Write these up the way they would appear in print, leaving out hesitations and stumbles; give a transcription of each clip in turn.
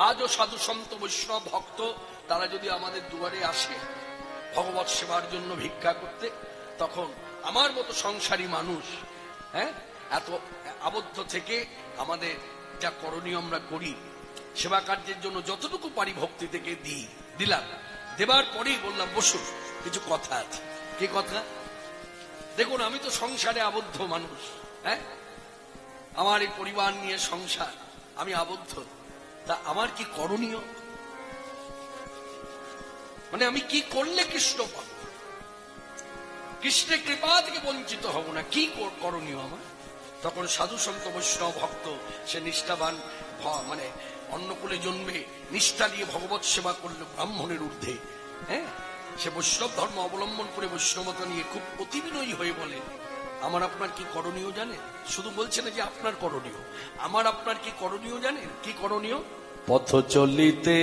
আজও সাধু সন্ত বৈষ্ণব ভক্ত তারা যদি আমাদের দুয়ারে আসে ভগবত সেবার জন্য ভিক্ষা করতে, তখন আমার মতো সংসারী মানুষ এত আবদ্ধ থেকে আমাদের যা করণীয় আমরা করি, সেবা কার্যের জন্য যতটুকু পারি ভক্তি থেকে দিলাম। দেবার পরেই বললাম বসুন, কিছু কথা আছে। কি কথা? দেখুন, আমি তো সংসারে আবদ্ধ মানুষ, আমার এই পরিবার নিয়ে সংসার, আমি আবদ্ধ। তা আমার কি করণীয়? মানে আমি কি করলে কৃষ্ণ পাব, কৃষ্ণের কৃপা থেকে বঞ্চিত হব না, কি করণীয় আমার? তখন সাধু সন্ত বৈষ্ণব ভক্ত, সে নিষ্ঠাবান, মানে অন্নকুলে জন্মে নিষ্ঠা দিয়ে ভগবত সেবা করলে ব্রাহ্মণের ঊর্ধ্বে, সে বৈষ্ণব ধর্ম অবলম্বন করে বৈষ্ণবতা নিয়ে খুব অতিবিনয়ী হয়ে বলে, আমার আপনার কি করণীয় জানেন? শুধু বলছে না যে আপনার করণীয়, আমার আপনার কি করণীয় জানেন? কি করণীয়? পথ চলিতে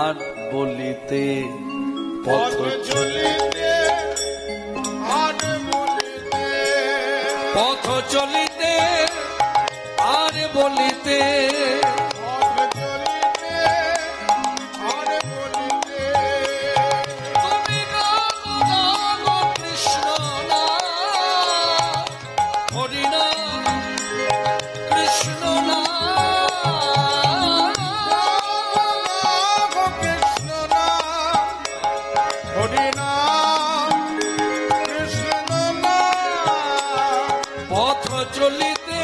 আর বলিতে, পথ চলিতে আর বলিতে, পথ চলিতে আর বলিতে, চলিতে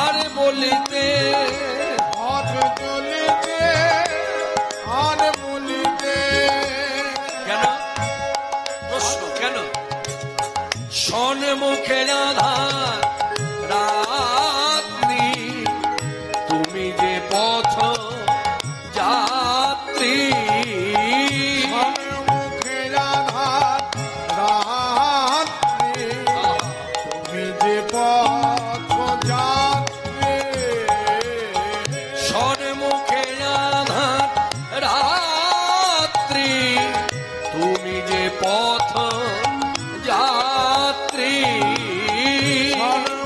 আর বলিতে, পথ চলিতে আর বলিতে। কেন প্রশ্ন? কেন? শোন মুখে আধার রাত্রি, তুমি যে পথ যাত্রী, পথ যাত্রী,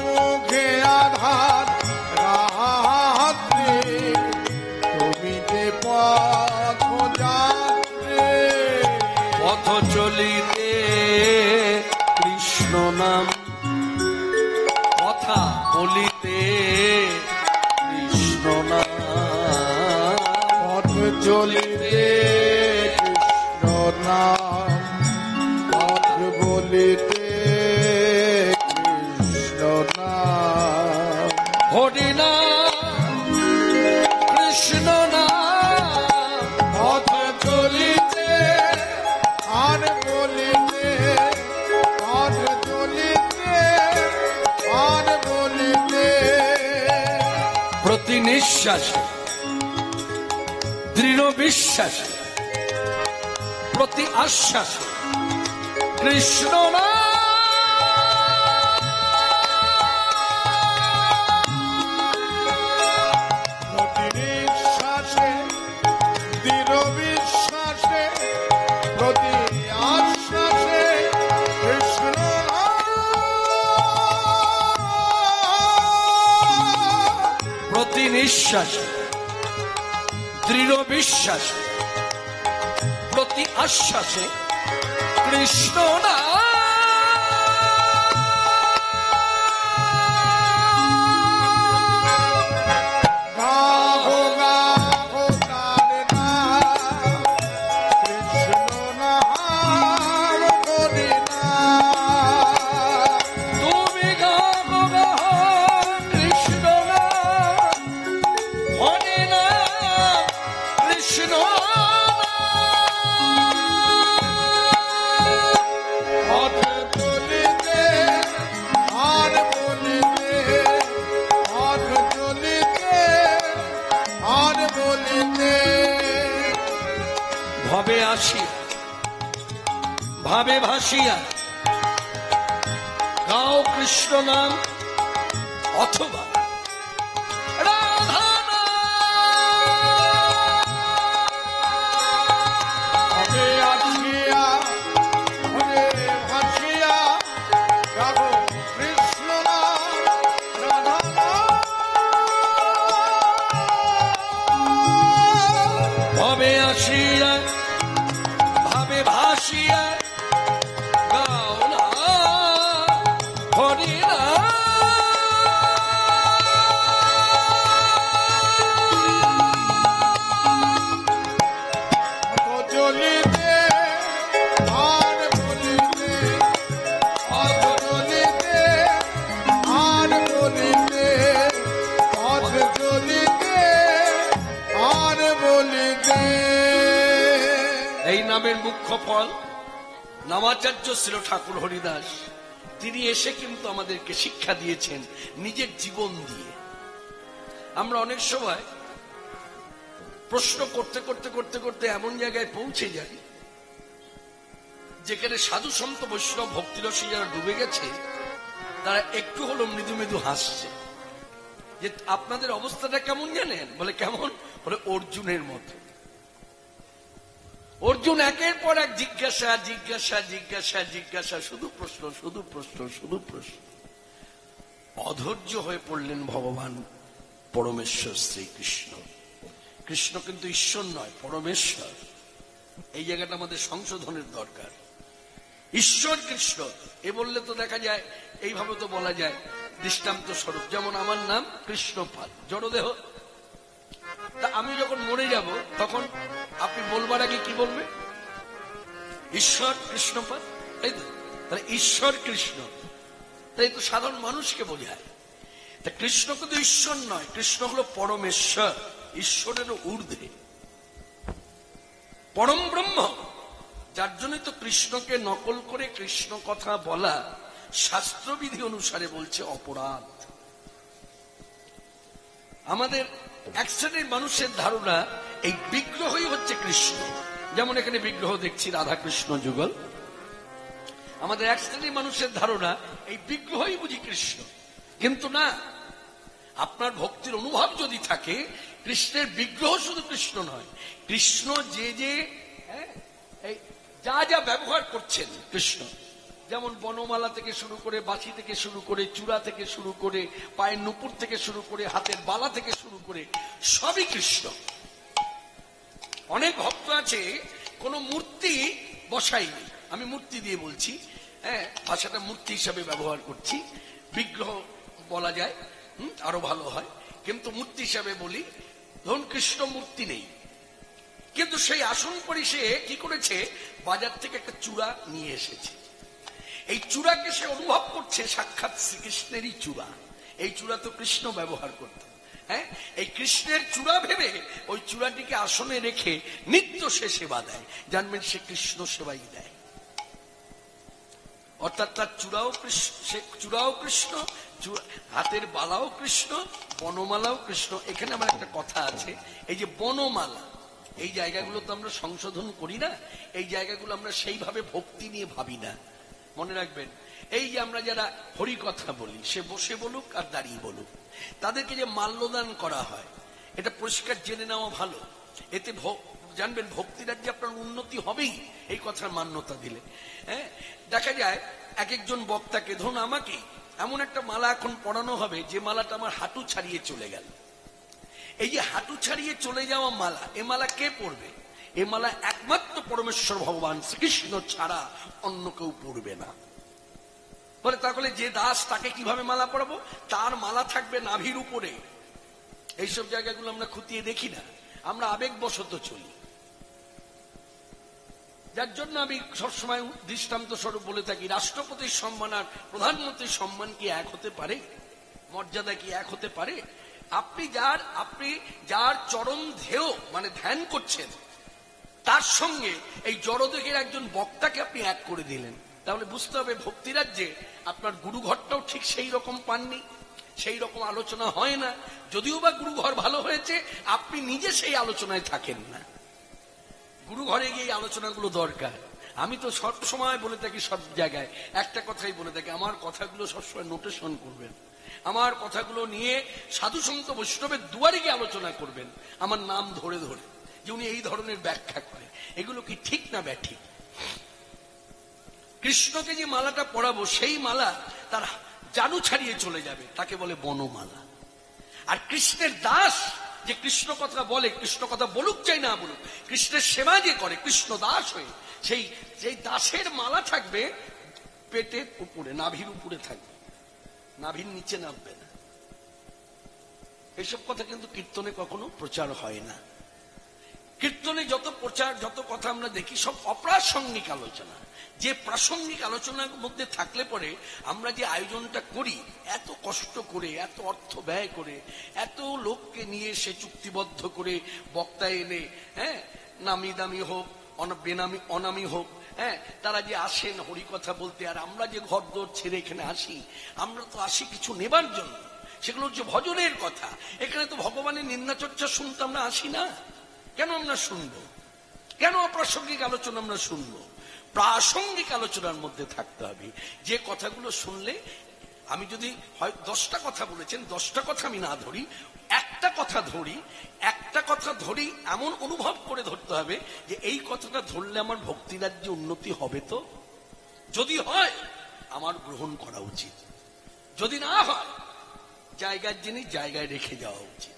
মুখে আধার রাত্রি, তুমি যে পথ যাত্রী। পথ চলিতে কৃষ্ণ নাম, কথা বলিতে কৃষ্ণ নাম, পথ চলিতে কৃষ্ণ নাম, বলিতে কৃষ্ণ নাম, হরি নাম কৃষ্ণ নাম, পথ চলিতে আর বলিতে, পথ চলিতে আর বলিতে। প্রতি নিঃশ্বাসে দৃঢ় বিশ্বাসে, প্রতি আশ্বাসে কৃষ্ণ নাম, প্রতি নিঃশ্বাসে দৃঢ় বিশ্বাসে, প্রতি আশ্বাসে কৃষ্ণ নাম, প্রতি নিঃশ্বাসে দৃঢ় বিশ্বাসে, প্রতি আশ্বাসে কৃষ্ণ নাম। ভবে আসিয়া ভাবে ভাসিয়া গাও কৃষ্ণ নাম, অথবা রাধা ভাবে আসিয়া ভাবে ভাসিয়া গাও কৃষ্ণ নাম, রাধা রবে আসিয়া ভাবে ভাসিয়া গাও না হরি নাম। এই নামের মুখ্য ফল নামাচার্য শ্রী ঠাকুর হরিদাস তিনি এসে কিন্তু আমাদেরকে শিক্ষা দিয়েছেন নিজের জীবন দিয়ে। আমরা অনেক সময় প্রশ্ন করতে করতে করতে করতে এমন জায়গায় পৌঁছে যাই যেখানে সাধু সন্ত বৈষ্ণব ভক্তিরসে যারা ডুবে গেছে তারা একটু হলো মৃদু মৃদু হাসছে যে আপনাদের অবস্থাটা কেমন জানেন? বলে কেমন? বলে অর্জুনের মতো। অর্জুন একের পর এক জিজ্ঞাসা জিজ্ঞাসা জিজ্ঞাসা জিজ্ঞাসা, শুধু প্রশ্ন শুধু প্রশ্ন শুধু প্রশ্ন। অধৈর্য হয়ে পড়লেন ভগবান পরমেশ্বর শ্রীকৃষ্ণ। কৃষ্ণ কিন্তু ঈশ্বর নয়, পরমেশ্বর। এই জায়গাটা আমাদের সংশোধনের দরকার। ঈশ্বর কৃষ্ণ এ বললে তো দেখা যায়, এইভাবে তো বলা যায় দৃষ্টান্ত স্বরূপ। যেমন আমার নাম কৃষ্ণপাল, জড়দেহ। তা আমি যখন মরে যাব তখন আপনি বলবার আগে কি বলবে? ঈশ্বর কৃষ্ণপাল, তাই তো? তাহলে ঈশ্বর কৃষ্ণ, তাই তো সাধারণ মানুষকে বোঝায়। তা কৃষ্ণ কিন্তু ঈশ্বর নয়, কৃষ্ণ হলো পরমেশ্বর, ঈশ্বরেরও ঊর্ধ্বে, পরম ব্রহ্ম। যার জন্যই তো কৃষ্ণকে নকল করে কৃষ্ণ কথা বলা শাস্ত্রবিধি অনুসারে বলছে অপরাধ। আমাদের এক শ্রেণীর মানুষের ধারণা এই বিগ্রহই হচ্ছে কৃষ্ণ। যেমন এখানে বিগ্রহ দেখছি রাধা কৃষ্ণ যুগল। আমাদের এক শ্রেণীর মানুষের ধারণা এই বিগ্রহই বুঝি কৃষ্ণ, কিন্তু না। আপনার ভক্তির অনুভব যদি থাকে, কৃষ্ণের বিগ্রহ শুধু কৃষ্ণ নয়, কৃষ্ণ যে যে যা যা ব্যবহার করছেন কৃষ্ণ, যেমন বনমালা থেকে শুরু করে, বাঁশি থেকে শুরু করে, চূড়া থেকে শুরু করে, পায়ের নুপুর থেকে শুরু করে, হাতের বালা থেকে শুরু করে, সবই কৃষ্ণ। অনেক ভক্ত আছে কোন মূর্তি বসাইনি, আমি মূর্তি দিয়ে বলছি, ভাষাটা মূর্তি হিসাবে ব্যবহার করছি, বিগ্রহ বলা যায় আরো ভালো হয়, কিন্তু মূর্তি হিসাবে বলি। ধরুন কৃষ্ণ মূর্তি নেই, কিন্তু সেই আসন পরি সে কি করেছে, বাজার থেকে একটা চূড়া নিয়ে এসেছে। এই চূড়াকে সে অনুভব করছে সাক্ষাৎ শ্রীকৃষ্ণেরই চূড়া। এই চূড়া তো কৃষ্ণ ব্যবহার করত। এই কৃষ্ণের চূড়া ভেবে ওই চূড়াটিকে আসনে রেখে নিত্য সে সেবা দেয়। জানবেন সে কৃষ্ণ সেবাই দেয়, অর্থাৎ তার চূড়াও কৃষ্ণ, সে চূড়াও কৃষ্ণ, হাতের বালাও কৃষ্ণ, বনমালাও কৃষ্ণ। এখানে আমার একটা কথা আছে, এই যে বনমালা, এই জায়গাগুলো তো আমরা সংশোধন করি না, এই জায়গাগুলো আমরা সেইভাবে ভক্তি নিয়ে ভাবি না। মনে রাখবেন, এই যে আমরা যারা হরি কথা বলি, সে বসে বলুক আর দাঁড়িয়ে বলুক, তাদেরকে যে মাল্যদান করা হয়, এটা পরিষ্কার জেনে নেওয়া ভালো। এতে জানবেন ভক্তির যে আপনার উন্নতি হবেই, এই কথার মান্যতা দিলে। দেখা যায় এক একজন বক্তাকে, ধরুন আমাকে এমন একটা মালা এখন পরানো হবে যে মালাটা আমার হাঁটু ছাড়িয়ে চলে গেল। এই যে হাঁটু ছাড়িয়ে চলে যাওয়া মালা, এ মালা কে পরবে? এ মালা একমাত্র পরমেশ্বর ভগবান শ্রীকৃষ্ণ ছাড়া অন্য কেউ পরবে না। বলে তাহলে যে দাস, তাকে কিভাবে মালা পরাবো? তার মালা থাকবে নাভির উপরে। এইসব জায়গাগুলো আমরা খুঁটিয়ে দেখি না, আমরা আবেগবশত চলি। যার জন্য আমি সবসময় দৃষ্টান্ত স্বরূপ বলে থাকি, রাষ্ট্রপতির সম্মান আর প্রধানমন্ত্রীর সম্মান কি এক হতে পারে? মর্যাদা কি এক হতে পারে? আপনি যার চরম ধ্যেয় মানে ধ্যান করছেন, তার সঙ্গে এই জড়দেহের একজন বক্তাকে আপনি এক করে দিলেন, তাহলে বুঝতে হবে ভক্তিরাজ্যে আপনার গুরুঘরটাও ঠিক সেই রকম পাননি, সেই রকম আলোচনা হয় না। যদিও বা গুরুঘর ভালো হয়েছে, আপনি নিজে সেই আলোচনায় থাকেন না। গুরুঘরে গিয়ে আলোচনাগুলো দরকার। আমি তো সবসময় বলে থাকি, সব জায়গায় একটা কথাই বলে থাকি, আমার কথাগুলো সবসময় নোটেশন করবেন, আমার কথাগুলো নিয়ে সাধু সন্ত বৈষ্ণবের দুয়ারে গিয়ে আলোচনা করবেন, আমার নাম ধরে ধরে, যে উনি এই ধরনের ব্যাখ্যা করেন, এগুলো কি ঠিক না ব্যাঠিক। কৃষ্ণকে যে মালাটা পরাবো, সেই মালা তার জানু ছাড়িয়ে চলে যাবে, তাকে বলে বনমালা। আর কৃষ্ণের দাস যে কৃষ্ণ কথা বলে, কৃষ্ণ কথা বলুক চাই না বলুক, কৃষ্ণের সেবা যে করে কৃষ্ণ দাস হয়ে, সেই দাসের মালা থাকবে পেটের উপরে, নাভির উপরে থাকবে, নাভির নিচে নামবে না। এসব কথা কিন্তু কীর্তনে কখনো প্রচার হয় না। কীর্তনে যত প্রচার, যত কথা আমরা দেখি সব অপ্রাসঙ্গিক আলোচনা। যে প্রাসঙ্গিক আলোচনার মধ্যে থাকলে পরে আমরা যে আয়োজনটা করি, এত কষ্ট করে, এত অর্থ ব্যয় করে, এত লোককে নিয়ে সে চুক্তিবদ্ধ করে বক্তা এনে, হ্যাঁ, নামি দামি হোক বেনামি অনামি হোক, হ্যাঁ, তারা যে আসেন হরিকথা বলতে, আর আমরা যে ঘর দোর ছেড়ে এখানে আসি, আমরা তো আসি কিছু নেবার জন্য। সেগুলো হচ্ছে ভজনের কথা। এখানে তো ভগবানের নিন্দা চর্চা শুনতে আমরা আসি না। কেন আমরা শুনবো? কেন অপ্রাসঙ্গিক আলোচনা আমরা শুনবো? প্রাসঙ্গিক আলোচনার মধ্যে থাকতে হবে। যে কথাগুলো শুনলে, আমি যদি হয় 10টা কথা বলেছেন, 10টা কথা আমি না ধরি, একটা কথা ধরি, এমন অনুভব করে ধরতে হবে যে এই কথাটা ধরলে আমার ভক্তি রাজ্যে উন্নতি হবে। তো যদি হয় আমার গ্রহণ করা উচিত, যদি না হয় জায়গার জিনিস জায়গায় রেখে যাওয়া উচিত।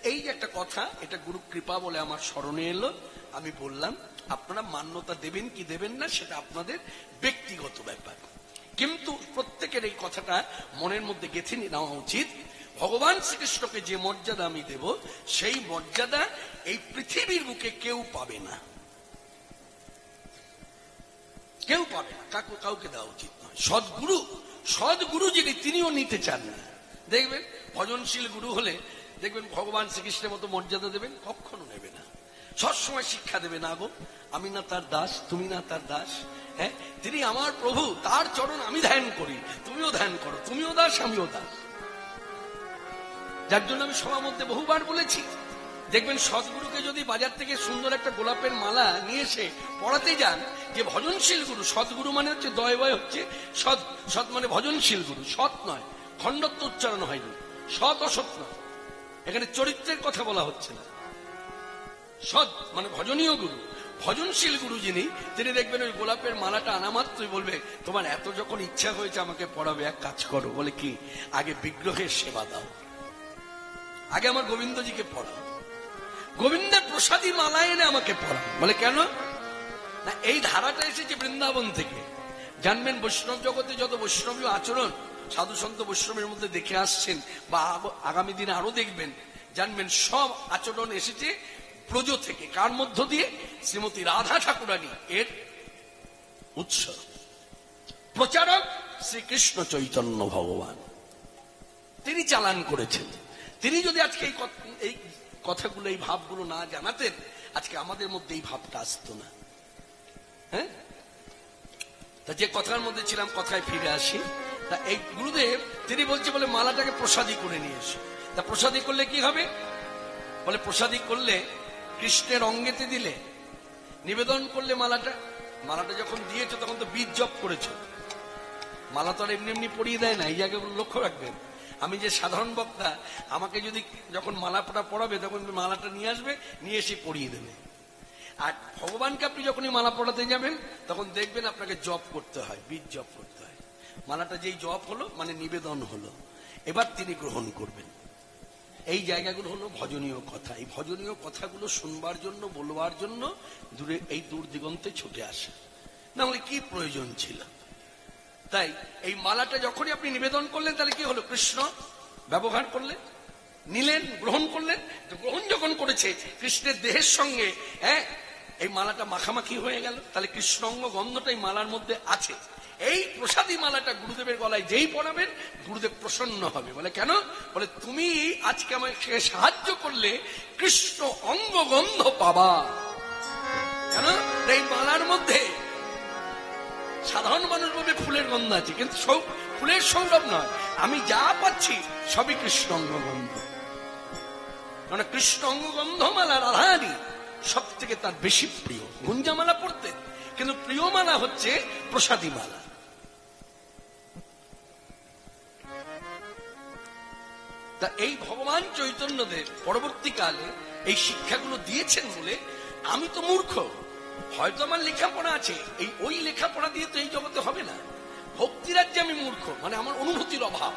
এই যে একটা কথা, এটা গুরু কৃপা বলে আমার স্মরণে এলো, আমি বললাম। আপনারা মান্যতা দেবেন কি দেবেন না সেটা আপনাদের ব্যক্তিগত ব্যাপার, কিন্তু প্রত্যেকের এই কথাটা মনের মধ্যে গেঁথে নেওয়া উচিত। ভগবান শ্রীকৃষ্ণকে যে মর্যাদা আমি দেব, সেই মর্যাদা এই পৃথিবীর বুকে কেউ পাবে না, কেউ পাবে না, কাউকে দেওয়া উচিত নয়। সদ্গুরু যিনি, তিনিও নিতে চান না। দেখবেন ভজনশীল গুরু হলে দেখবেন ভগবান শ্রীকৃষ্ণের মতো মর্যাদা দেবেন, কখনো নেবে না। সবসময় শিক্ষা দেবে, না গো আমি না তার দাস, তুমি না তার দাস, হ্যাঁ, তিনি আমার প্রভু, তার চরণ আমি ধ্যান করি, তুমিও ধ্যান করো, তুমিও দাস আমিও দাস। যার জন্য আমি সবার মধ্যে বহুবার বলেছি, দেখবেন সদ্গুরুকে যদি বাজার থেকে সুন্দর একটা গোলাপের মালা নিয়ে এসে পড়াতে যান, যে ভজনশীল গুরু, সদ্গুরু মানে হচ্ছে দয় হচ্ছে সৎ মানে ভজনশীল গুরু, সৎ নয়, খণ্ডত্ব উচ্চারণ হয়নি, সৎ অসৎ নয়, এখানে চরিত্রের কথা বলা হচ্ছে না। সৎ মানে ভজনীয় গুরু, ভজনশীল গুরু যিনি, তিনি দেখবেন ওই গোলাপের মালাটা আনা মাত্রই বলবে, তোমার এত যখন ইচ্ছা হয়েছে আমাকে পড়াবে, এক কাজ করো, বলে কি, আগে বিগ্রহের সেবা দাও, আগে আমার গোবিন্দজিকে পড়াও, গোবিন্দের প্রসাদী মালা এনে আমাকে পড়াও। বলে কেন না, এই ধারাটা এসেছে বৃন্দাবন থেকে। জানবেন বৈষ্ণব জগতে যত বৈষ্ণবীয় আচরণ সাধু সন্ত বৈষ্ণবের মধ্যে দেখে আসছেন, বা আগামী দিনে আরো দেখবেন, জানবেন সব আচরণ এসেছে ব্রজ থেকে। কার মধ্য দিয়ে? শ্রীমতী রাধা ঠাকুরানী এর উৎস, প্রচারক শ্রীকৃষ্ণ চৈতন্য ভগবান, তিনি চালান করেছেন। তিনি যদি আজকে এই কথাগুলো, এই ভাবগুলো না জানাতেন, আজকে আমাদের মধ্যে এই ভাবটা আসতো না। হ্যাঁ, তা যে কথার মধ্যে ছিলাম, কথায় ফিরে আসি। তা এই গুরুদেব তিনি বলছে, বলে মালাটাকে প্রসাদী করে নিয়ে এসো। তা প্রসাদী করলে কি হবে? বলে প্রসাদী করলে কৃষ্ণের অঙ্গেতে দিলে, নিবেদন করলে মালাটা যখন দিয়েছো তখন তো বীজ জপ করেছো। মালা তো আর এমনি এমনি পরিয়ে দেয় না, এই জায়গাগুলো লক্ষ্য রাখবেন। আমি যে সাধারণ বক্তা, আমাকে যদি যখন মালাটা পড়াবে তখন মালাটা নিয়ে আসবে, নিয়ে এসে পরিয়ে দেবে। আর ভগবানকে আপনি যখনই মালা পড়াতে যাবেন তখন দেখবেন আপনাকে জপ করতে হয়, বীজ জপ করতে হয়। মালাটা যেই জপ হলো মানে নিবেদন হলো, এবার তিনি গ্রহণ করবেন। এই জায়গাগুলো হলো ভজনীয় কথা। এই ভজনীয় কথাগুলো শুনবার জন্য, বলবার জন্য এই দূর দিগন্তে ছুটে আসে, না হলে কি প্রয়োজন ছিল? তাই এই মালাটা যখনই আপনি নিবেদন করলেন, তাহলে কি হলো? কৃষ্ণ ব্যবহার করলেন, নিলেন, গ্রহণ করলেন। গ্রহণ যখন করেছে, কৃষ্ণের দেহের সঙ্গে এই মালাটা মাখামাখি হয়ে গেল, তাহলে কৃষ্ণাঙ্গ গন্ধটা এই মালার মধ্যে আছে। এই প্রসাদী মালাটা গুরুদেবের গলায় যেই পরাবেন, গুরুদেব প্রসন্ন হবে। বলে কেন? বলে তুমি আজকে আমাকে সাহায্য করলে কৃষ্ণ অঙ্গ গন্ধ পাবা। কেন? এই মালার মধ্যে সাধারণ মানুষ বলবে ফুলের গন্ধ আছে, কিন্তু ফুলের সৌরভ নয়, আমি যা পাচ্ছি সবই কৃষ্ণ অঙ্গ গন্ধ। মানে কৃষ্ণ অঙ্গ গন্ধ মালা রাধারানী সব থেকে তার বেশি প্রিয়। গুঞ্জামালা পড়তেন, কিন্তু প্রিয় মালা হচ্ছে প্রসাদী মালা। তা এই ভগবান চৈতন্যদেব পরবর্তীকালে এই শিক্ষাগুলো দিয়েছেন বলে আমি তো মূর্খ, হয়তো আমার লেখাপড়া আছে, ওই লেখাপড়া দিয়ে তো এই জগতে হবে না। ভক্তিরাজ্যে আমি মূর্খ, মানে আমার অনুভূতির অভাব,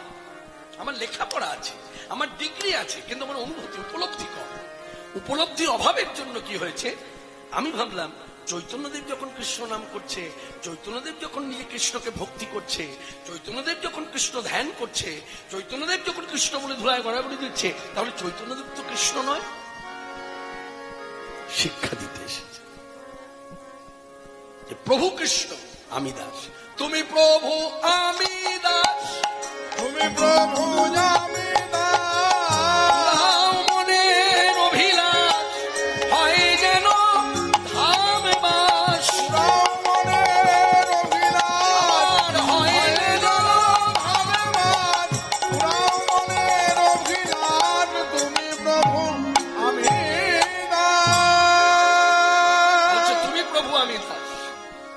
আমার লেখাপড়া আছে, আমার ডিগ্রি আছে, কিন্তু আমার অনুভূতি উপলব্ধি কম। উপলব্ধির অভাবের জন্য কি হয়েছে, আমি ভাবলাম চৈতন্যদেব যখন কৃষ্ণ নাম করছে, চৈতন্যদেব যখন নিজে কৃষ্ণকে ভক্তি করছে, চৈতন্যদেব যখন কৃষ্ণ ধ্যান করছে, চৈতন্যদেব যখন কৃষ্ণ বলে ধুলায় গড়াগড়ি দিচ্ছে, তাহলে চৈতন্যদেব তো কৃষ্ণ নয়। শিক্ষা দিতে এসেছে যে প্রভু কৃষ্ণ, আমি দাস। তুমি প্রভু আমি দাস, তুমি প্রভু আমি দাস, মনের অভিলাষ হয় যেন ধাম বাস, মনের অভিলাষ হয় যেন ধামে বাস, মনের অভিলাষ তুমি প্রভু আমি দাস। তুমি প্রভু আমি দাস,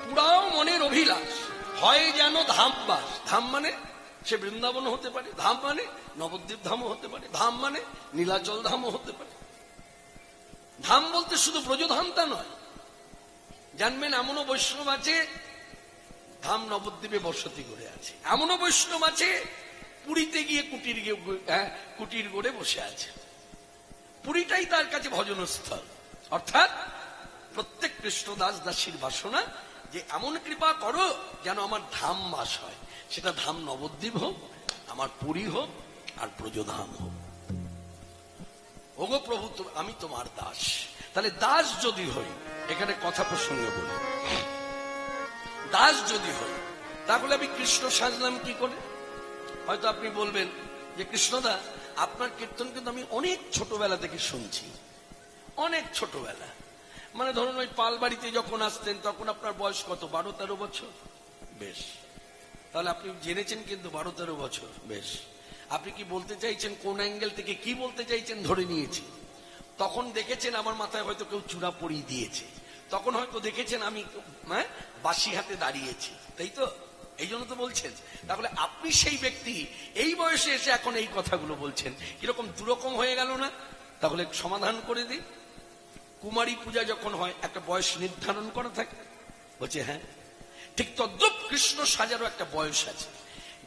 পুরাও মনের অভিলাষ হয় যেন ধাম বাস। ধাম মানে সে বৃন্দাবন হতে পারে, ধাম মানে নবদ্বীপ ধামও হতে পারে, ধাম মানে নীলাচল ধামও হতে পারে। ধাম বলতে শুধু ব্রজধাম তা নয়। জানবেন এমনও বৈষ্ণব আছে ধাম নবদ্বীপে বসতি করে আছে, এমনও বৈষ্ণব আছে পুরীতে গিয়ে কুটির গড়ে বসে আছে। পুরীটাই তার কাছে ভজনস্থল। অর্থাৎ প্রত্যেক কৃষ্ণ দাস দাসীর বাসনা যে এমন কৃপা করো যেন আমার ধাম বাস হয়, সেটা ধাম নবদ্বীপ হোক, আমার পুরী হোক, আর ব্রজধাম হোক। ওগো প্রভু আমি তোমার দাস। তাহলে দাস যদি হই, এখানে কথা প্রসঙ্গে বলি, দাস যদি হই তাহলে আমি কৃষ্ণ সাজলাম কি করে? হয়তো আপনি বলবেন যে কৃষ্ণদা আপনার কীর্তন কিন্তু আমি অনেক ছোটবেলা থেকে শুনছি, অনেক ছোটবেলা, মানে ধরুন ওই পালবাড়িতে যখন আসতেন তখন আপনার বয়স কত, 12-13 বছর। বেশ, তাহলে আপনি জেনেছেন কিন্তু 12-13 বছর। বেশ, আপনি কি বলতে চাইছেন, কোন অ্যাঙ্গেল থেকে কি বলতে চাইছেন ধরে নিয়েছি। তখন দেখেছেন আমার মাথায় হয়তো কেউ চূড়া পরিয়ে দিয়েছে, তখন হয়তো দেখেছেন আমি বাসি হাতে দাঁড়িয়েছি, তাই তো? এই জন্য তো বলছেন। তাহলে আপনি সেই ব্যক্তি এই বয়সে এসে এখন এই কথাগুলো বলছেন, কিরকম দুরকম হয়ে গেল না? তাহলে সমাধান করে দিই। কুমারী পূজা যখন হয় একটা বয়স নির্ধারণ করা থাকে, বলছে হ্যাঁ, ঠিক তদ্রুপ কৃষ্ণ সাজারও একটা বয়স আছে।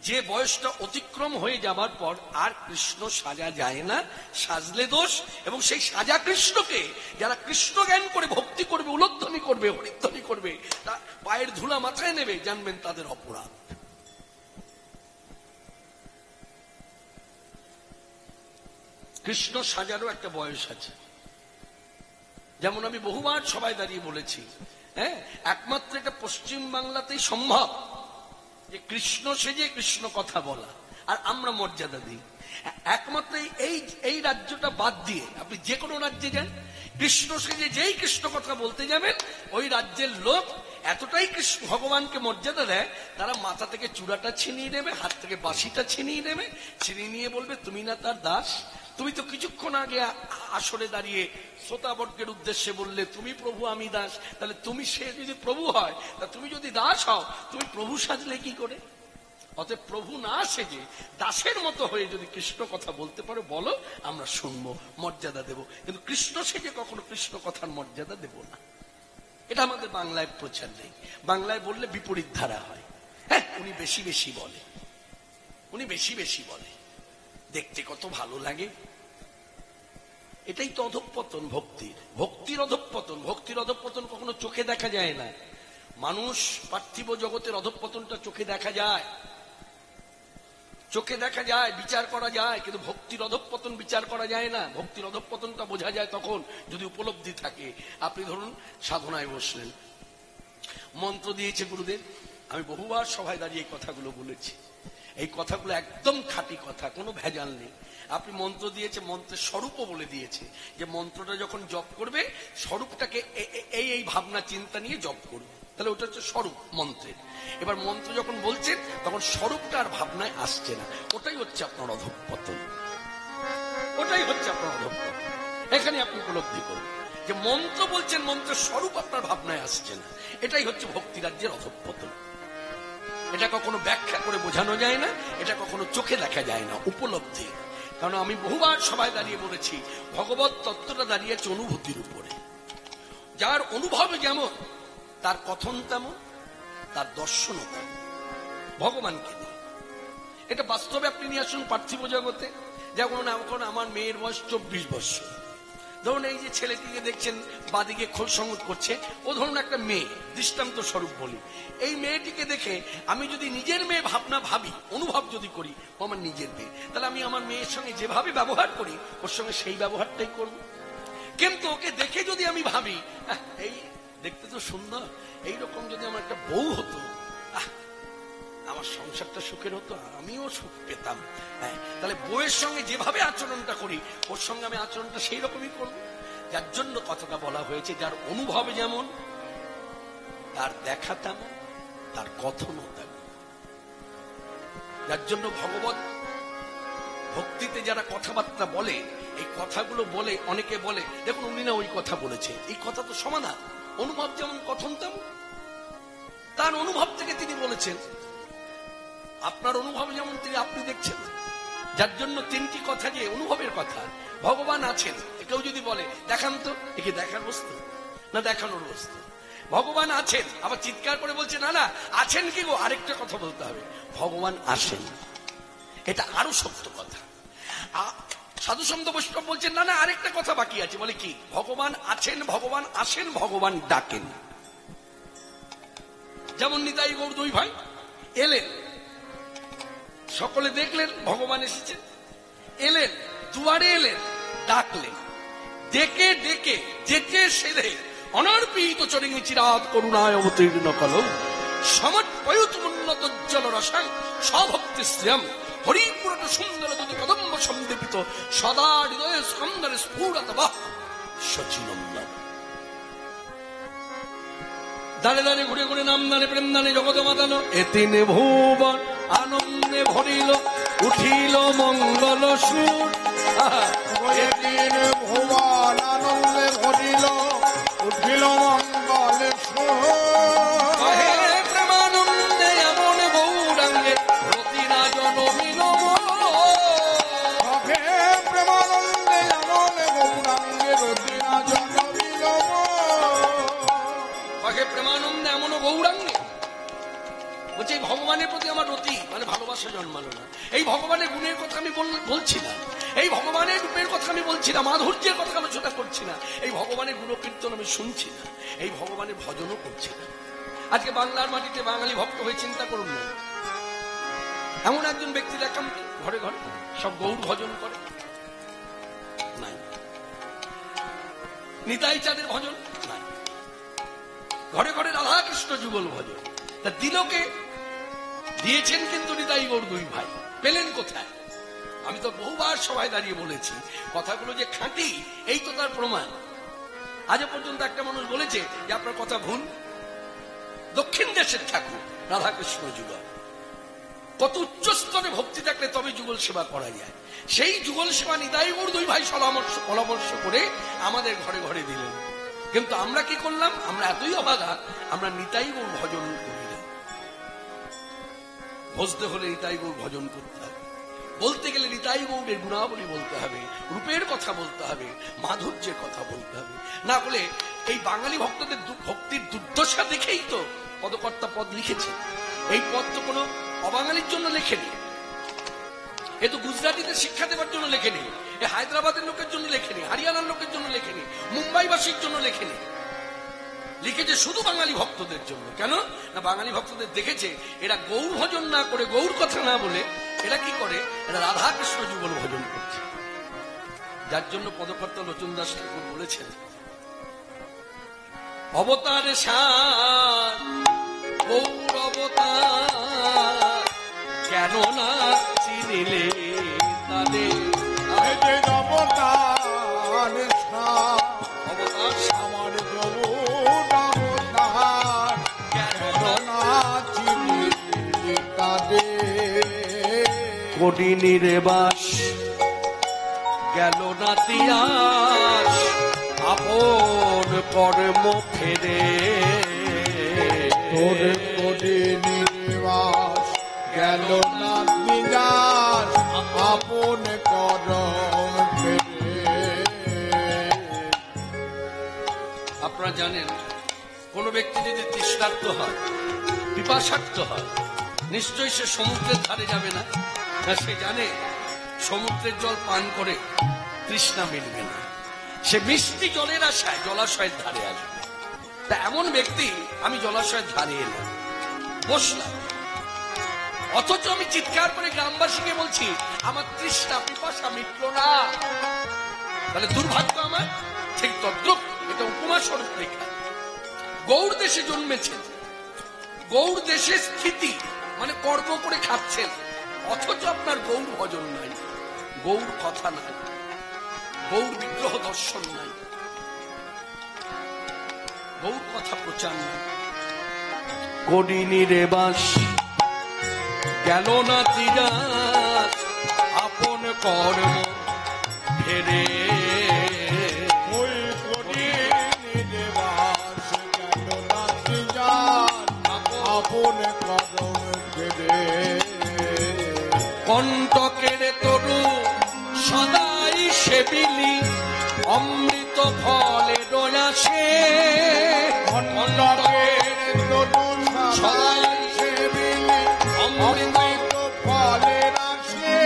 যে বয়সটা অতিক্রম হয়ে যাবার পর আর কৃষ্ণ সাজা যায় না, সাজলে দোষ। এবং সেই সাজা কৃষ্ণকে যারা কৃষ্ণ জ্ঞান করে ভক্তি করবে, উলধ্বনি করবে, হরিধ্বনি করবে, পায়ের ধুলা মাথায় নেবে, জানবেন তাদের অপরাধ। কৃষ্ণ সাজারও একটা বয়স আছে। যেমন আমি বহুবার সবাই দাঁড়িয়ে বলেছি, একমাত্র এটা পশ্চিম বাংলাতেই সম্ভব যে কৃষ্ণ সেজে কৃষ্ণ কথা বলা, আর আমরা মর্যাদা দিই। একমাত্র এই রাজ্যটা বাদ দিয়ে আপনি যে কোনো রাজ্যে যান, কৃষ্ণ সেজে যেই কৃষ্ণ কথা বলতে যাবেন, ওই রাজ্যের লোক এতটাই কৃষ্ণ ভগবানকে মর্যাদা দেয়, তারা মাথা থেকে চূড়াটা ছিনিয়ে নেবে, হাত থেকে বাঁশিটা ছিনিয়ে নেবে, ছিনিয়ে নিয়ে বলবে তুমি না তার দাস? তুমি তো কিছুক্ষণ আগে আসরে দাঁড়িয়ে শ্রোতাবর্গের উদ্দেশ্যে বললে তুমি প্রভু আমি দাস। তাহলে তুমি, সে যদি প্রভু হয়, তা তুমি যদি দাস হও, তুমি প্রভু সাজলে কি করে? অতএব প্রভু না সেজে দাসের মতো হয়ে যদি কৃষ্ণ কথা বলতে পারো বলো, আমরা শুনবো, মর্যাদা দেব। কিন্তু কৃষ্ণ সেজে কখনো কৃষ্ণ কথার মর্যাদা দেব না। এটা আমাদের বাংলায় প্রচার নেই। বাংলায় বললে বিপরীত ধারা হয়। হ্যাঁ, উনি বেশি বেশি বলে, উনি বেশি বেশি বলে, দেখতে কত ভালো লাগে। এটাই তো অধঃপতন ভক্তির। ভক্তির অধঃপতন, ভক্তির অধঃপতন কখনো চোখে দেখা যায় না। মানুষ পার্থিব জগতের অধঃপতনটা চোখে দেখা যায়, চোখে দেখা যায়, বিচার করা যায়, কিন্তু ভক্তির অধঃপতন বিচার করা যায় না। ভক্তির অধঃপতনটা বোঝা যায় তখন যদি উপলব্ধি থাকে। আপনি ধরুন সাধনায় বসলেন, মন্ত্র দিয়েছে গুরুদেব, আমি বহুবার সভায় দাঁড়িয়ে এই কথাগুলো বলেছি, এই কথাগুলো একদম খাঁটি কথা, কোনো ভেজাল নেই। আপনি মন্ত্র দিয়েছে, মন্ত্রের স্বরূপও বলে দিয়েছে যে মন্ত্রটা যখন জপ করবে স্বরূপটাকে এই ভাবনা চিন্তা নিয়ে জপ করবে, তাহলে ওটা হচ্ছে স্বরূপ মন্ত্রের। এবার মন্ত্র যখন বলছেন তখন স্বরূপটা আর ভাবনায় আসছে না, ওটাই হচ্ছে আপনার অধঃপতন, ওটাই হচ্ছে আপনার অধঃপতন। এখানে আপনি উপলব্ধি করুন যে মন্ত্র বলছেন, মন্ত্রের স্বরূপ আপনার ভাবনায় আসছে না, এটাই হচ্ছে ভক্তি রাজ্যের অধঃপতন। এটা কখনো ব্যাখ্যা করে বোঝানো যায় না, এটা কখনো চোখে দেখা যায় না, উপলব্ধি। কারণ আমি বহুবার সবাই দাঁড়িয়ে বলেছি, ভগবত তত্ত্বটা দাঁড়িয়েছে অনুভূতির উপরে। যার অনুভব যেমন তার কথন তেমন, তার দর্শনও তেমন ভগবানকে নিয়ে। এটা বাস্তবে আপনি নিয়ে আসুন পার্থিব জগতে। যেমন এখন আমার মেয়ের বয়স 24 বছর। ধরুন এই যে ছেলেটিকে দেখছেন বাদিকে খোল সঙ্গত করছে, ও ধরুন একটা মেয়ে, দৃষ্টান্ত স্বরূপ বলি। এই মেয়েটিকে দেখে আমি যদি নিজের মেয়ে ভাবনা ভাবি, অনুভব যদি করি ও আমার নিজের মেয়ে, তাহলে আমি আমার মেয়ের সঙ্গে যেভাবে ব্যবহার করি ওর সঙ্গে সেই ব্যবহারটাই করব। কিন্তু ওকে দেখে যদি আমি ভাবি এই দেখতে তো সুন্দর, এইরকম যদি আমার একটা বউ হতো, আমার সংসারটা সুখের হতো, আমিও সুখ পেতাম। হ্যাঁ, তাহলে বউয়ের সঙ্গে যেভাবে আচরণটা করি ওর সঙ্গে আমি আচরণটা সেই রকমই করব। যার জন্য কথাটা বলা হয়েছে, যার অনুভব যেমন তার দেখা তেমন, তার কথনও তেমন। যার জন্য ভগবত ভক্তিতে যারা কথাবার্তা বলে, এই কথাগুলো বলে, অনেকে বলে দেখুন উনি না ওই কথা বলেছে, এই কথা তো সমাধান। অনুভব যেমন কথন তেমন, তার অনুভব থেকে তিনি বলেছেন। আপনার অনুভব যেমন আপনি দেখছেন। যার জন্য তিনটি কথা, যে অনুভবের কথা। ভগবান আছেন, কেউ যদি বলে দেখান তো, একে দেখার বস্তু না দেখানোর বস্তু? ভগবান আছেন, আবার চিৎকার করে বলছে না না আছেন কি গো, আরেকটা কথা বলতে হবে, ভগবান আসেন। এটা আরো সত্য কথা। সাধু সন্ত বৈষ্ণব বলছেন না না আরেকটা কথা বাকি আছে, বলে কি? ভগবান আছেন, ভগবান আসেন, ভগবান ডাকেন। যেমন নিতাই গৌর দুই ভাই এলেন, সকলে দেখলেন ভগবান এসেছেন, এলেন, দুয়ারে এলেন, ডাকলেন, ডেকে ডেকে যেতে সেরে অনর্পিত চরিং চিরাত করুণায় অবতীর্ণ কলম সমর্পয়ুত উন্নত জল রসাং স্বভক্তি শ্রিয়ম হরিপুরট সুন্দর যদি কদম্ব সন্দীপিত সদা হৃদয় স্কন্দর স্ফুরত বাহ শচীনন্দন। দাঁড়ে দাঁড়ে ঘুরে ঘুরে নাম দানে প্রেম দানে জগৎ মাতানো, এতিনে ভুবন আনন্দে ভরিল উঠিল মঙ্গল সুর। এতিনে ভুবন আনন্দে ভরিল উঠিল মঙ্গল সুর। প্রেমানন্দে এমন গৌরাঙ্গে রতিরা জনমিল, প্রেমানন্দে এমন গৌরাঙ্গে রতিরা জনমিল। প্রেমানন্দে এমন গৌরাঙ্গে বলছে এই ভগবানের প্রতি আমার রতি মানে ভালোবাসা জন্মালো না। এই ভগবানের গুণের কথা আমি বলছি না, এই ভগবানের রূপের কথা আমি বলছি না, মাধুর্যের কথা আলোচনা করছি না, এই ভগবানের গুণকীর্তন আমি শুনছি না, এই ভগবানের ভজনও করছি না। আজকে বাংলার মাটিতে বাঙালি ভক্ত হয়ে চিন্তা করুন না, এমন একজন ব্যক্তি দেখান ঘরে ঘরে সব গৌর ভজন করে নাই, নিতাই চাঁদের ভজন নাই, ঘরে ঘরে রাধা কৃষ্ণ যুগল ভজন। তা দিলকে দিয়েছেন কিন্তু নিতাই গৌর দুই ভাই, পেলেন কোথায়? আমি তো বহুবার সবাই দাঁড়িয়ে বলেছি, কথাগুলো যে খাঁটি এই তো তার প্রমাণ। আজ পর্যন্ত একটা মানুষ বলেছে যে আপনার কথা ভুল? দক্ষিণ দেশের ঠাকুর রাধাকৃষ্ণ যুগল, কত উচ্চ স্তরে ভক্তি থাকলে তবে যুগল সেবা করা যায়। সেই যুগল সেবা নিতাই গৌর দুই ভাই পরামর্শ করে আমাদের ঘরে ঘরে দিলেন। কিন্তু আমরা কি করলাম? আমরা এতই অভাগা, আমরা নিতাই গৌর ভজন করি না। ভজতে হলে নিতাই গৌর ভজন করতে হবে, বলতে গেলে নিতাই গৌরের গুণাবলী বলতে হবে, রূপের কথা বলতে হবে, মাধুর্যের কথা বলতে হবে। না বলে এই বাঙালি ভক্তদের ভক্তির দুর্দশা দেখেই তো পদকর্তা পদ লিখেছে। এই পদ তো কোনো অবাঙালির জন্য লেখেনি, এ তো গুজরাটিদের শিক্ষা দেওয়ার জন্য লেখেনি, এ হায়দ্রাবাদের লোকের জন্য লেখেনি, হরিয়ানার লোকের জন্য লেখেনি, মুম্বাইবাসীর জন্য লেখেনি, লিখেছে শুধু বাঙালি ভক্তদের জন্য। কেন না বাঙালি ভক্তদের দেখেছে এরা গৌর ভজন না করে, গৌর কথা না বলে এরা কি করে, এরা রাধা কৃষ্ণ যুগল ভজন করছে। যার জন্য পদকর্তা লোচন দাস ঠাকুর বলেছেন, অবতারে শান গৌর অবতার কেন না চিনিলে তাদের, অবতার আমার করিনি রে বাস গেল না তিয়াস আপন কর্ম ফেরে, তোর করিনি রে বাস গেল না তিয়াস আপন কর্ম ফেরে। আপনারা জানেন কোন ব্যক্তি যদি তৃষ্ণার্ত হয়, পিপাসার্ত হয়, নিশ্চয়ই সে সমুদ্রের ধারে যাবে না, সে জানে সমুদ্রের জল পান করে তৃষ্ণা মিলবে না, সে মিষ্টি জলের আশায় জলাশয়ের ধারে আসবে। তা এমন ব্যক্তি আমি জলাশয়ের ধারে এলাম, বসলাম, অথচ আমি চিৎকার করে গ্রামবাসীকে বলছি আমার তৃষ্ণা পিপাসা মিটল না। তাহলে দুর্ভাগ্য আমার। ঠিক তদ্রুপ এটা উপমা স্বরূপ লেখা। গৌড় দেশে জন্মেছেন, গৌড় দেশে স্থিতি মানে কর্ম করে খাচ্ছেন, অথচ আপনার গৌড় ভজন নাই, গৌড় কথা নাই, গৌড় বিগ্রহ দর্শন নাই, গৌড় কথা প্রচার নাই। করিনি রে বাস গেল না তিরাস আপন কর্ম ফেরে, ওই করিনি রে বাস গেল না তিরাস আপন কর্ম ফেরে। কণ্টকের তরু সদাই সেবিলি অমৃত ফলে রয়াসে, কণ্টকের তরু সদাই সেবিলি অমৃত ফলে রাশে।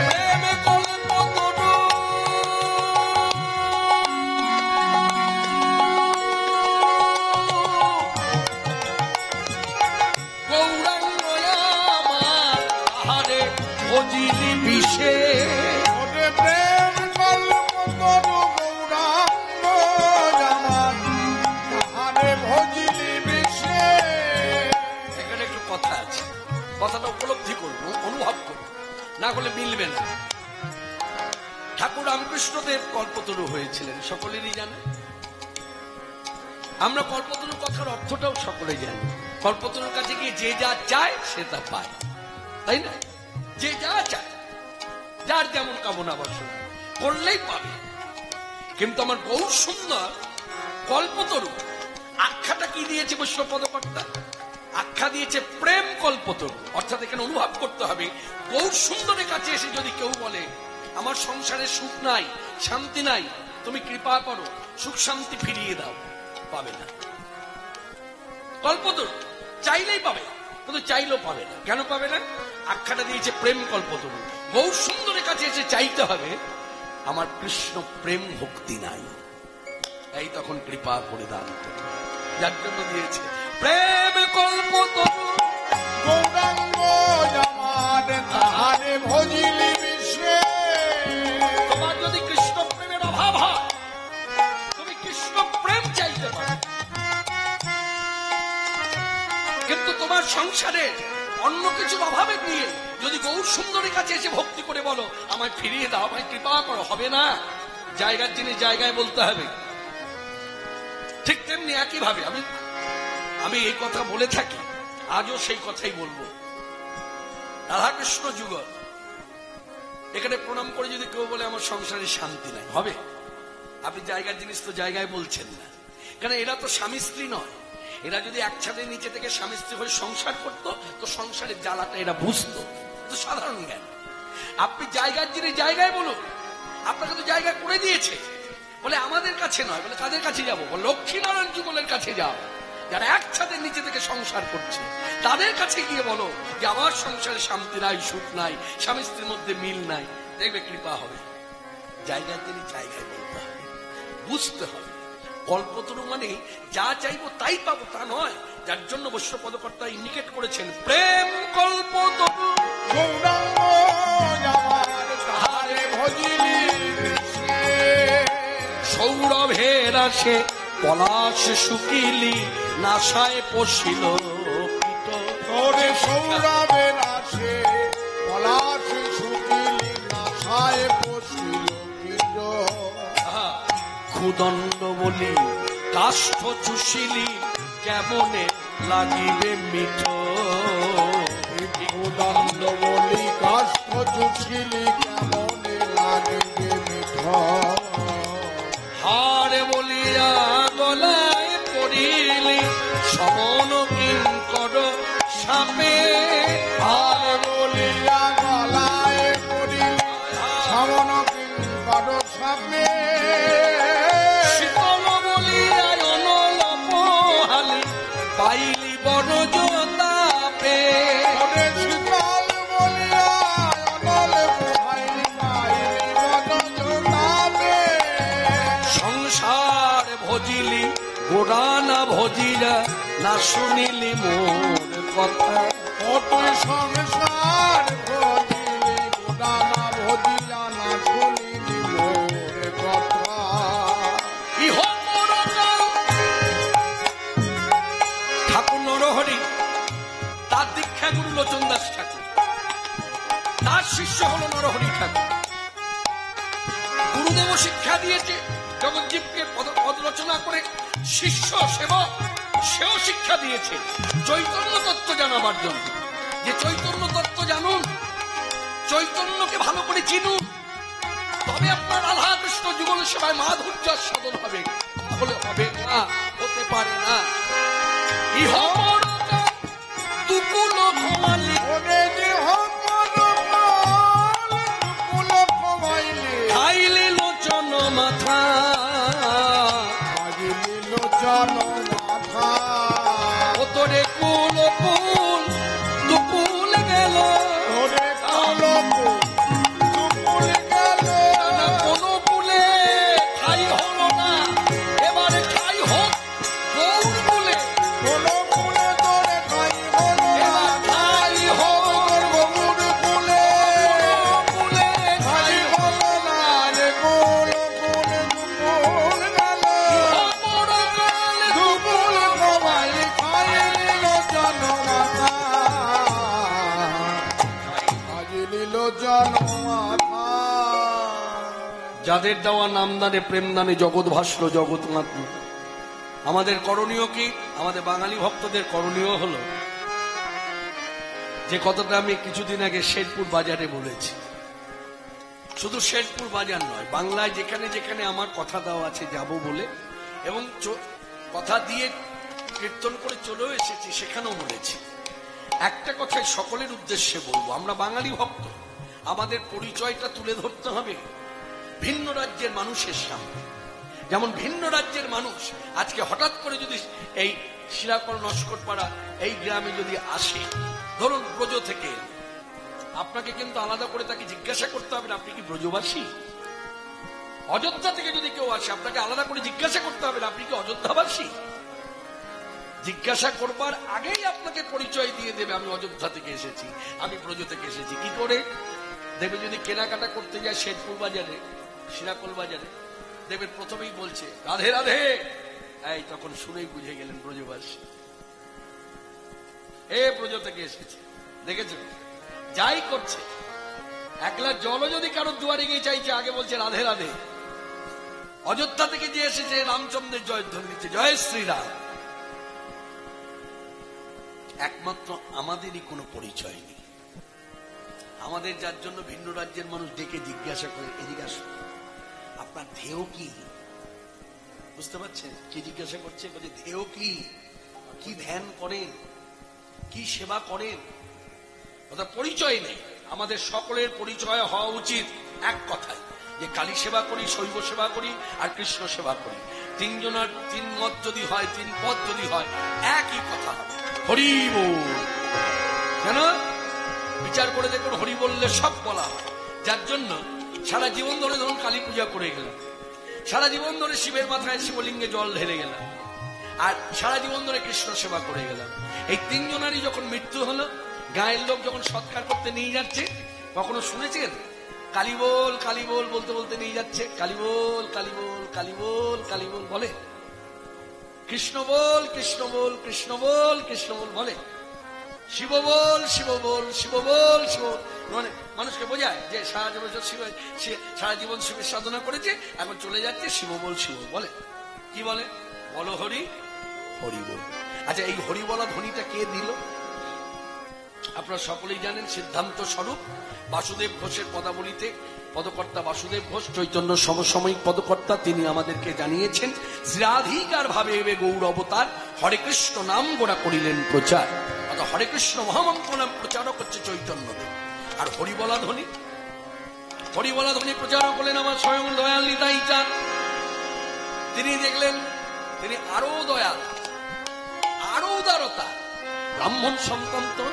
প্রেম কল্প তরু গৌরাঙ্গ আমার তাহারে ভজিলি বিষে। ওরে প্রেম কল্প তরু গৌরাঙ্গ আমার তাহারে ভজিলি বিষে। এখানে একটু কথা আছে, কথাটা উপলব্ধি করবো, অনুভব করবো, না হলে মিলবে না। ঠাকুর রামকৃষ্ণদেব কল্পতরু হয়েছিলেন, সকলেরই জানে। আমরা কল্পতরু কথার অর্থটাও সকলে জানি। কল্পতরুর কাছে গিয়ে যে যা চায় সে তা পায়, তাই না? যে যা চায়, যার যেমন কামনা বাসনা করলেই পাবে। কিন্তু আমার গৌর সুন্দর কল্পতরু আখ্যাটা কি দিয়েছে বৈষ্ণব পদকর্তা? আখ্যা দিয়েছে প্রেম কল্পতরু। অর্থাৎ এখানে অনুভব করতে হবে, গৌর সুন্দরের কাছে এসে যদি কেউ বলে আমার সংসারে সুখ নাই, শান্তি নাই, তুমি কৃপা করো, সুখ শান্তি ফিরিয়ে দাও, পাবে না। কল্পতরু চাইলেই পাবে, কিন্তু চাইলেও পাবে না। কেন পাবে না? আখ্যাটা দিয়েছে প্রেম কল্পতরু। গৌর সুন্দরের কাছে এসে চাইতে হবে আমার কৃষ্ণ প্রেম ভক্তি নাই, এই তখন কৃপা করে দান করবে, যার জন্য দিয়েছে প্রেম কল্পতরু গৌরাঙ্গ আমার তাহারে ভজিলি বিষে। তোমার যদি কৃষ্ণ প্রেমের অভাব হয়, তুমি কৃষ্ণ প্রেম চাইতে পারো, কিন্তু তোমার সংসারে অন্য কিছুর অভাবে নিয়ে যদি গৌর সুন্দরীর কাছে এসে ভক্তি করে বলো আমায় ফিরিয়ে দাও, আমায় কৃপা করো, হবে না। জায়গার জিনিস জায়গায় বলতে হবে। ঠিক তেমনি একই ভাবে আমি এই কথা বলে থাকি, আজও সেই কথাই বলবো। রাধাকৃষ্ণ যুগল এখানে প্রণাম করে যদি কেউ বলে আমার সংসারে শান্তি নাই, হবে? আপনি জায়গার জিনিস তো জায়গায় বলছেন না, কারণ এরা তো স্বামী স্ত্রী নয়। এরা যদি এক ছাদের নিচে থেকে স্বামী স্ত্রী হয়ে সংসার করতো তো সংসারের জ্বালাটা এরা বুঝতো, তো সাধারণ জ্ঞান। আপনি জায়গার জিনিস জায়গায় বলুন, আপনাকে তো জায়গা করে দিয়েছে, বলে আমাদের কাছে নয়, বলে কাদের কাছে যাবো? লক্ষ্মীনারায়ণ যুগলের কাছে যাও, যারা এক ছাদের নিচে থেকে সংসার করছে, তাদের কাছে গিয়ে বলো যে আমার সংসারে শান্তি নাই, সুখ নাই, স্বামী স্ত্রীর মধ্যে মিল নাই, দেখবে কৃপা হবে। জায়গার জিনিস জায়গায় বলতে হবে, বুঝতে হবে। কল্পতরু মানে যা চাইবো তাই পাবো তা নয়, যার জন্য বৈষ্ণব পদকর্তা ইন্ডিকেট করেছেন প্রেম কল্পতরু গৌরাঙ্গ আমার তাহারে ভজিলি বিষে। সৌরভের আসে পলাশ শুকিলি নাশায় পশিল কীট। তোরে সৌরভের আসে পলাশ শুকিলি নাশায় পশিল কীট। ক্ষুদণ্ড বলি কাষ্ঠ চুষিলি কেমনে লাগিবে মিঠ। ক্ষুদণ্ড বলি কাষ্ঠ চুষিলি কেমনে লাগিবে মিঠ। হার বলিয়া গলায় পড়িলি সমন কিঙ্কর সাপে। হার বলিয়া গলায় পড়িলি শ্রাবণ কিঙ্কর সাপে। শীতল বলিয়া অনল পাইলি বড় জোতাপে। শীতল ভজিলি গোড়া না ভজিরা না শুনিলি মোর কথা। তুই সংসার ভজিলি গোড়া না ভজিলা না শুনিলি মোর কথা। ইহ পরকাল ঠাকুর নরহরি তার দীক্ষা গুরু লোচন দাস ঠাকুর, তার শিষ্য হল নরহরি ঠাকুর। গুরুদেব শিক্ষা দিয়েছে জগৎজীবকে পদ রচনা করে, শিষ্য সেবক সেও শিক্ষা দিয়েছে চৈতন্য তত্ত্ব জানাবার জন্য, যে চৈতন্য তত্ত্ব জানুন, চৈতন্যকে ভালো করে চিনুন, তবে আপনার রাধা কৃষ্ণ যুগল সেবায় মাধুর্য সাধন হবে, তাহলে হবে না, হতে পারে না। ইহ পরকাল দুকুল ঘুমালি খাইলি লোচন মাথা, ও তোরে কুল কুল দুকুল গেল, কোন কুলে ঠাই হল না, এবারে ঠাই হোক গৌর কুলে, এবার ঠাই হোক গৌর কুলে, কুলে ঠাই হোক না রে গোল কুল দুকুল গেল, পরকাল দুকুল খাইলি লোচন মাথা, খাইলি লোচন মাথা। যাদের দেওয়া নামদানে প্রেমদানে জগৎ ভাসল জগৎ মাতল। আমাদের করণীয় কি? আমাদের বাঙালি ভক্তদের করণীয় হলো যে কথাটা আমি কিছুদিন আগে শেরপুর বাজারে বলেছি, শুধু শেরপুর বাজার নয়, বাংলায় যেখানে যেখানে আমার কথা দেওয়া আছে যাব বলে, এবং কথা দিয়ে কীর্তন করে চলেও এসেছি, সেখানেও বলেছি একটা কথাই সকলের উদ্দেশ্যে বলবো, আমরা বাঙালি ভক্ত, আমাদের পরিচয়টা তুলে ধরতে হবে ভিন্ন রাজ্যের মানুষের সামনে। যেমন ভিন্ন রাজ্যের মানুষ আজকে হঠাৎ করে যদি এই শিলাকল নস্করপাড়া এই গ্রামে যদি আসে, ধরুন ব্রজ থেকে, আপনাকে কিন্তু আলাদা করে তাকে জিজ্ঞাসা করতে হবে আপনি কি ব্রজবাসী। অযোধ্যা থেকে যদি কেউ আসে, আপনাকে আলাদা করে জিজ্ঞাসা করতে হবে আপনি কি অযোধ্যাবাসী। জিজ্ঞাসা করবার আগেই আপনাকে পরিচয় দিয়ে দেবে আমি অযোধ্যা থেকে এসেছি, আমি ব্রজ থেকে এসেছি। কি করে দেবে? যদি কেনাকাটা করতে যায় শেরপুর বাজারে, শিলাকল বাজারে, দেবেন প্রথমেই বলছে রাধে রাধে, এই তখন শুনেই বুঝে গেলেন ব্রজবাসী, এ ব্রজ থেকে এসেছে। দেখেছ যাই করছে, এক গ্লাস জলও যদি কারোর দুয়ারে গিয়ে চাইছে আগে বলছে রাধে রাধে। অযোধ্যা থেকে যে এসেছে রামচন্দ্রের জয়ধ্বনি দিচ্ছে, জয় শ্রীরাম। একমাত্র আমাদেরই কোনো পরিচয় নেই, আমাদের যার জন্য ভিন্ন রাজ্যের মানুষ ডেকে জিজ্ঞাসা করে এদিকে আসুন আপনার ধ্যেয় কি। বুঝতে পারছেন কি জিজ্ঞাসা করছে? বলছে ধ্যেয় কি, কি ধ্যান করেন, কি সেবা করেন, অর্থাৎ পরিচয় নেই। আমাদের সকলের পরিচয় হওয়া উচিত এক কথায়, যে কালী সেবা করি, শৈব সেবা করি আর কৃষ্ণ সেবা করি। তিনজনের তিন মত যদি হয়, তিন পদ যদি হয়, একই কথা হবে, হরি বল। কেন? বিচার করে দেখুন, হরি বললে সব বলা হয়। যার জন্য সারা জীবন ধরে ধরুন কালী পূজা করে গেলাম, সারা জীবন ধরে শিবের মাথায় শিবলিঙ্গে জল ঢেলে গেলাম, আর সারা জীবন ধরে কৃষ্ণ সেবা করে গেলাম। এই তিনজনেরই যখন মৃত্যু হলো, গায়ের লোক যখন সৎকার করতে নিয়ে যাচ্ছে, কখনো শুনেছেন কালী বল কালী বল বলতে বলতে নিয়ে যাচ্ছে? কালী বল কালী বল কালী বল কালী বল বলে, কৃষ্ণ বল কৃষ্ণ বল কৃষ্ণ বল কৃষ্ণ বল বলে, শিব বল শিব বল শিব বল শিব, মানে মানুষকে বোঝায় যে সারা জীবন শিবের সাধনা করেছে, এখন চলে যাচ্ছে, শিব বল শিব বলে। কি বলে? বলো হরি হরি বল। আচ্ছা, এই হরি বলা ধ্বনিটা কে দিল? আপনারা সকলেই জানেন, সিদ্ধান্ত স্বরূপ বাসুদেব ঘোষের পদাবলিতে পদকর্তা বাসুদেব ঘোষ চৈতন্য সমসাময়িক পদকর্তা, তিনি আমাদেরকে জানিয়েছেন শ্রীরাধিকার ভাবে এবে গৌর অবতার হরে কৃষ্ণ নাম গোড়া করিলেন প্রচার। অর্থাৎ হরে কৃষ্ণ মহামন্ত্র নাম প্রচারও করছে চৈতন্যদেব। আর হরিবলা ধ্বনি, হরিবলা ধ্বনি প্রচারও করলেন আমার স্বয়ং দয়াল নিতাই চাঁদ। তিনি দেখলেন তিনি আরো দয়াল, আরো উদারতা, ব্রাহ্মণ সন্তান তো